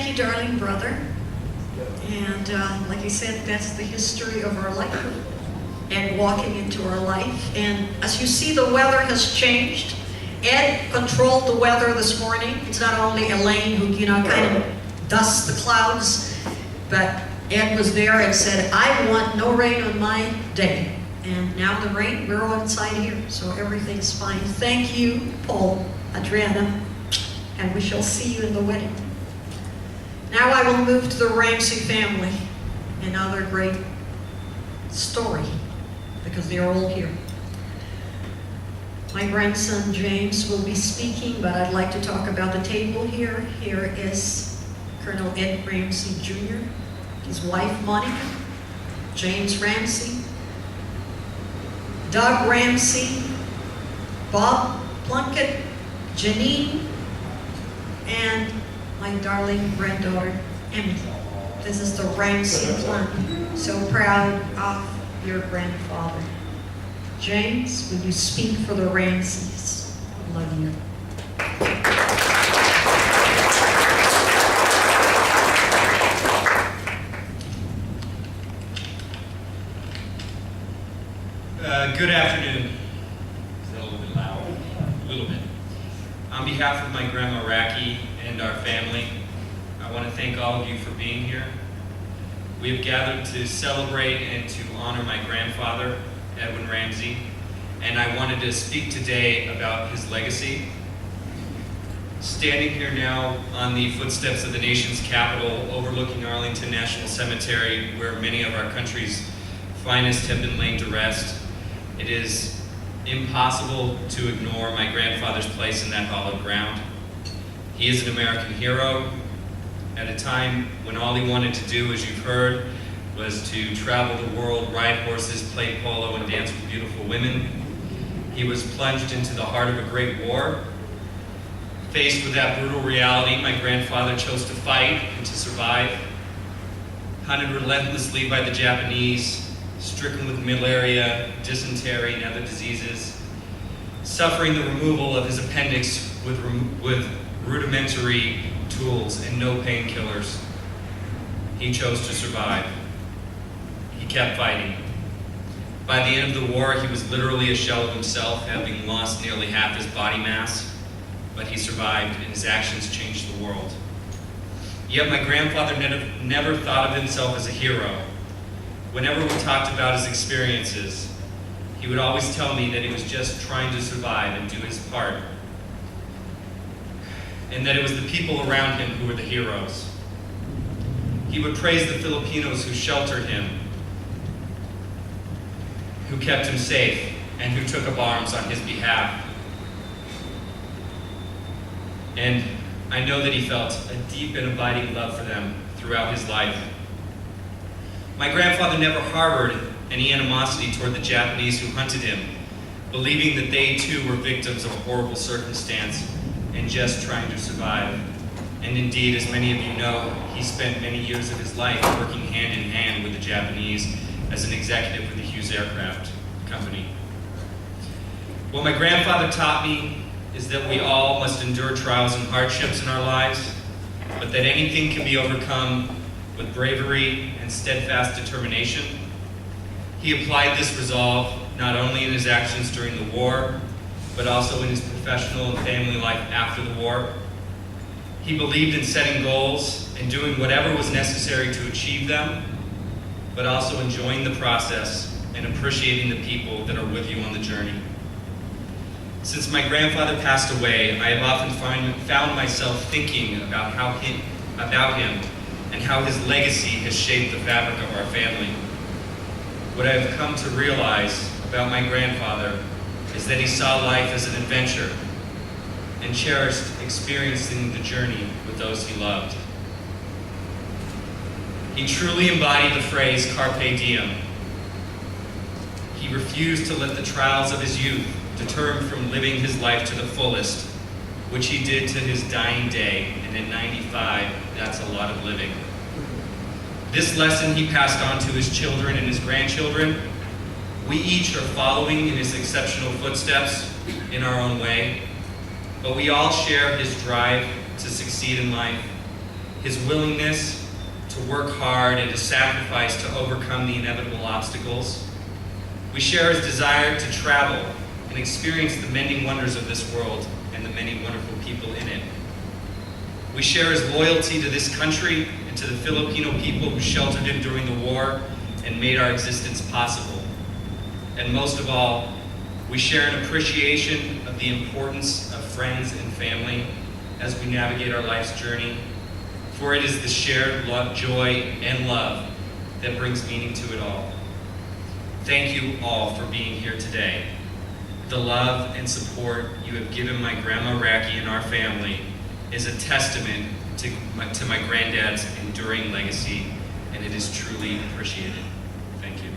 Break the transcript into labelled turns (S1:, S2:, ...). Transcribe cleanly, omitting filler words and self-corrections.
S1: my darling brother. And like I said, that's the history of our life and walking into our life. And as you see, the weather has changed. Ed controlled the weather this morning. It's not only Elaine who, kind of dusts the clouds, but Ed was there and said, I want no rain on my day. And now the rain, we're all inside here, so everything's fine. Thank you, Paul, Adriana, and we shall see you in the wedding. Now I will move to the Ramsey family, another great story, because they're all here. My grandson James will be speaking, but I'd like to talk about the table here. Here is Colonel Ed Ramsey Jr., his wife Monica, James Ramsey, Doug Ramsey, Bob Plunkett, Janine, and my darling granddaughter, Emmy. This is the Ramsey clan. So proud of your grandfather. James, will you speak for the Ramseys? I love you.
S2: Good afternoon. Is that a little bit loud? A little bit. On behalf of my grandma Raki and our family, I want to thank all of you for being here. We have gathered to celebrate and to honor my grandfather, Edwin Ramsey, and I wanted to speak today about his legacy. Standing here now on the footsteps of the nation's capital, overlooking Arlington National Cemetery, where many of our country's finest have been laid to rest, it is impossible to ignore my grandfather's place in that hallowed ground. He is an American hero at a time when all he wanted to do, as you've heard, was to travel the world, ride horses, play polo, and dance with beautiful women. He was plunged into the heart of a great war. Faced with that brutal reality, my grandfather chose to fight and to survive. Hunted relentlessly by the Japanese, stricken with malaria, dysentery, and other diseases, suffering the removal of his appendix with rudimentary tools and no painkillers. He chose to survive. He kept fighting. By the end of the war, he was literally a shell of himself, having lost nearly half his body mass, but he survived, and his actions changed the world. Yet my grandfather never thought of himself as a hero. Whenever we talked about his experiences, he would always tell me that he was just trying to survive and do his part, and that it was the people around him who were the heroes. He would praise the Filipinos who sheltered him, who kept him safe, and who took up arms on his behalf. And I know that he felt a deep and abiding love for them throughout his life. My grandfather never harbored any animosity toward the Japanese who hunted him, believing that they too were victims of a horrible circumstance and just trying to survive. And indeed, as many of you know, he spent many years of his life working hand in hand with the Japanese as an executive with the Hughes Aircraft Company. What my grandfather taught me is that we all must endure trials and hardships in our lives, but that anything can be overcome with bravery and steadfast determination. He applied this resolve not only in his actions during the war, but also in his professional and family life after the war. He believed in setting goals and doing whatever was necessary to achieve them, but also enjoying the process and appreciating the people that are with you on the journey. Since my grandfather passed away, I have often found myself thinking about him and how his legacy has shaped the fabric of our family. What I have come to realize about my grandfather is that he saw life as an adventure and cherished experiencing the journey with those he loved. He truly embodied the phrase carpe diem. He refused to let the trials of his youth deter him from living his life to the fullest, which he did to his dying day, and at 95, that's a lot of living. This lesson he passed on to his children and his grandchildren. We each are following in his exceptional footsteps in our own way, but we all share his drive to succeed in life his willingness to work hard and to sacrifice to overcome the inevitable obstacles. We share his desire to travel and experience the many wonders of this world and the many wonderful people in it. We share his loyalty to this country and to the Filipino people who sheltered him during the war and made our existence possible. And most of all, we share an appreciation of the importance of friends and family as we navigate our life's journey, for it is the shared joy and love that brings meaning to it all. Thank you all for being here today. The love and support you have given my Grandma Racky and our family is a testament to my granddad's enduring legacy, and it is truly appreciated. Thank you.